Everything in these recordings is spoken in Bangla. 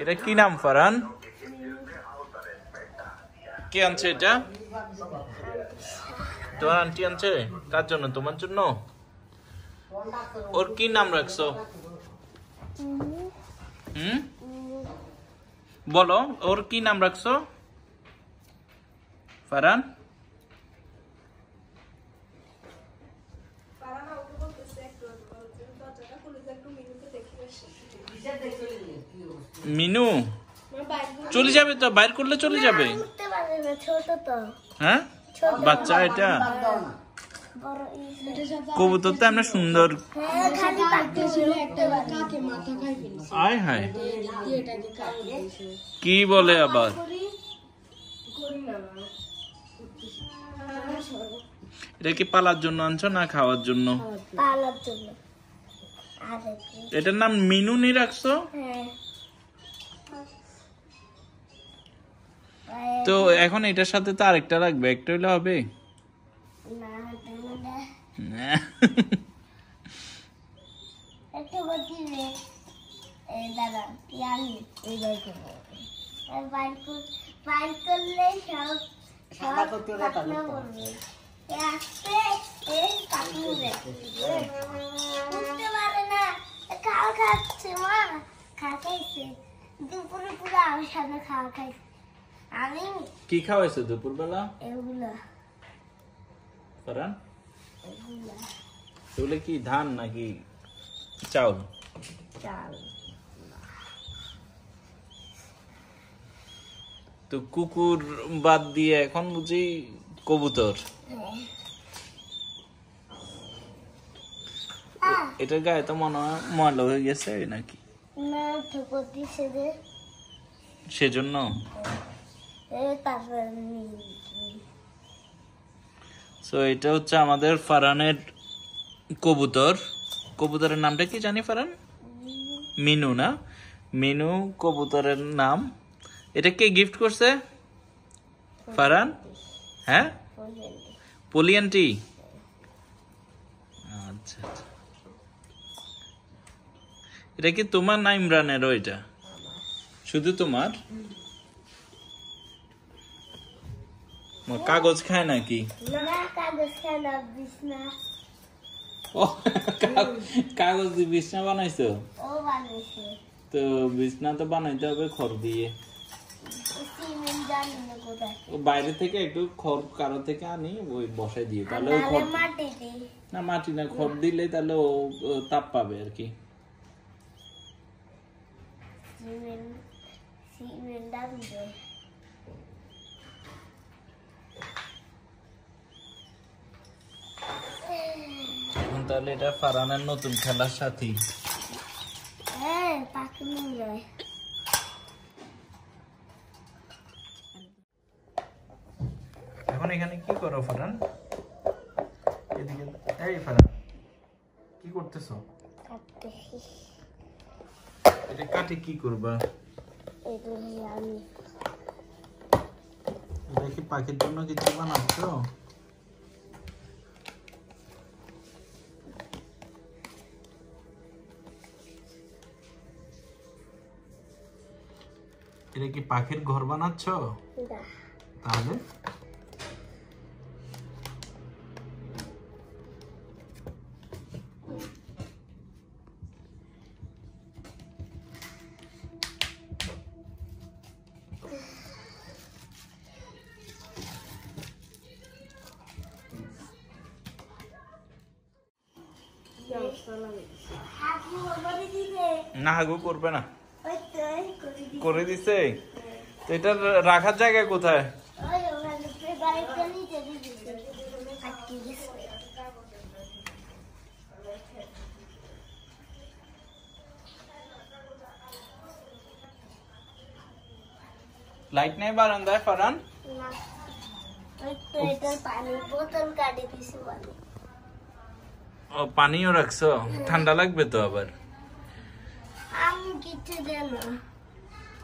এটা কি নাম ফারহান? কে আনছে এটা? তোমার আন্টি আনছে? কার জন্য? তোমার জন্য? ওর কি নাম রাখছো? বলো, ওর কি নাম রাখছো ফারহান? মিনু চলে যাবে তো, বাইর করলে চলে যাবে। হ্যাঁ বাচ্চা এটা কবুতর তো আমরা সুন্দর। আয় হায় কি বলে আবার? এটা কি পালার জন্য আনছো না খাওয়ার জন্য? পালার জন্য। এটার নাম মিনু নি রাখছো? তো এখন এটার সাথে তো আরেকটা রাখবে, একটা হইলে হবে না। কি খাওয়াইছো দুপুর বেলা? এগুলো কি ধান নাকি চাউল? তো কুকুর বাদ দিয়ে এখন বুঝি কবুতর। এটার গায়ে তো মনে হয় ময়লা হয়ে গেছে নাকি? সেজন্য এটা হচ্ছে আমাদের ফারহানের কবুতর। কবুতরের নামটা কি জানি ফারহান? মিনু না? মিনু কবুতরের নাম। এটা কে গিফট করছে ফারহান? হ্যাঁ পলি আন্টি। আচ্ছা আচ্ছা, এটা কি তোমার না ইমরানেরও? এটা শুধু তোমার? কাগজ খায় নাকি? কাগজ দিয়ে বিছনা বানাইছো? তো বিছনা তো বানাইতে হবে খড় দিয়ে। বাইরে থেকে একটু খড় কারো থেকে আনি, ওই বসাই দিয়ে, তাহলে না মাটি না খড় দিলে তাহলে ও তাপ পাবে আর কি। এখন তাহলে এটা ফারহানের নতুন খেলার সাথী। এখন এখানে কি করো ফারহান? এদিকে এই ফারহান কি করতেছো? এটা কাটে কি করবা? এটা কি পাখির জন্য কিছু বানাচ্ছো? এটা কি পাখির ঘর বানাচ্ছ? তাহলে না হাগু করবে না, করে দিছে। তো এটা রাখার জায়গা কোথায়? লাইট নেই বারান্দায় ফারহান? পানিও রাখছো? ঠান্ডা লাগবে তো আবার।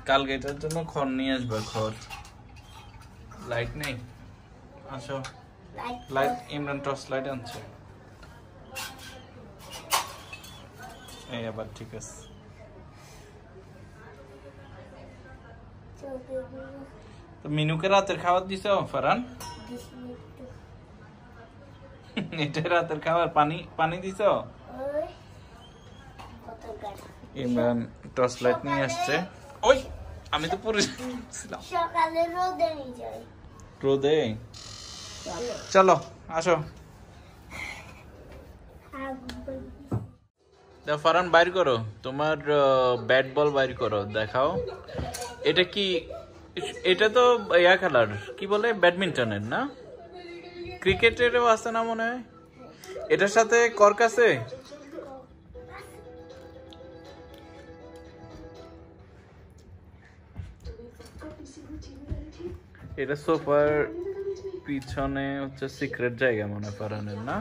কালকে এটার জন্য খড় নিয়ে আসবে, খড়। লাইট নেই, আসো। লাইট ইমরান টর্চ লাইট আনছে। এই আবার ঠিক আছে। তো মিনুকে রাতের খাবার দিছো ফারহান? এটা রাতের খাবার, পানি দিছো? ইমরান টর্চ লাইট নিয়ে আসছে। ওই আমি তো পরে ছিলাম সকালে রোদে নিয়ে যাই। রোদে? চলো আসো। ফারহান বাইর করো তোমার ব্যাট বল, বাইর করো, দেখাও। এটা কি? এটা তো ইয়া খেলার, কি বলে, ব্যাডমিন্টনের না, ক্রিকেটেরও আছে না মনে হয়। এটার সাথে কর্ক আছে? এটা সোফার পিছনে হচ্ছে সিক্রেট জায়গা মনে হয় ফারহানের, না?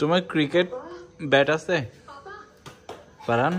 তোমার ক্রিকেট ব্যাট আছে ফারহান?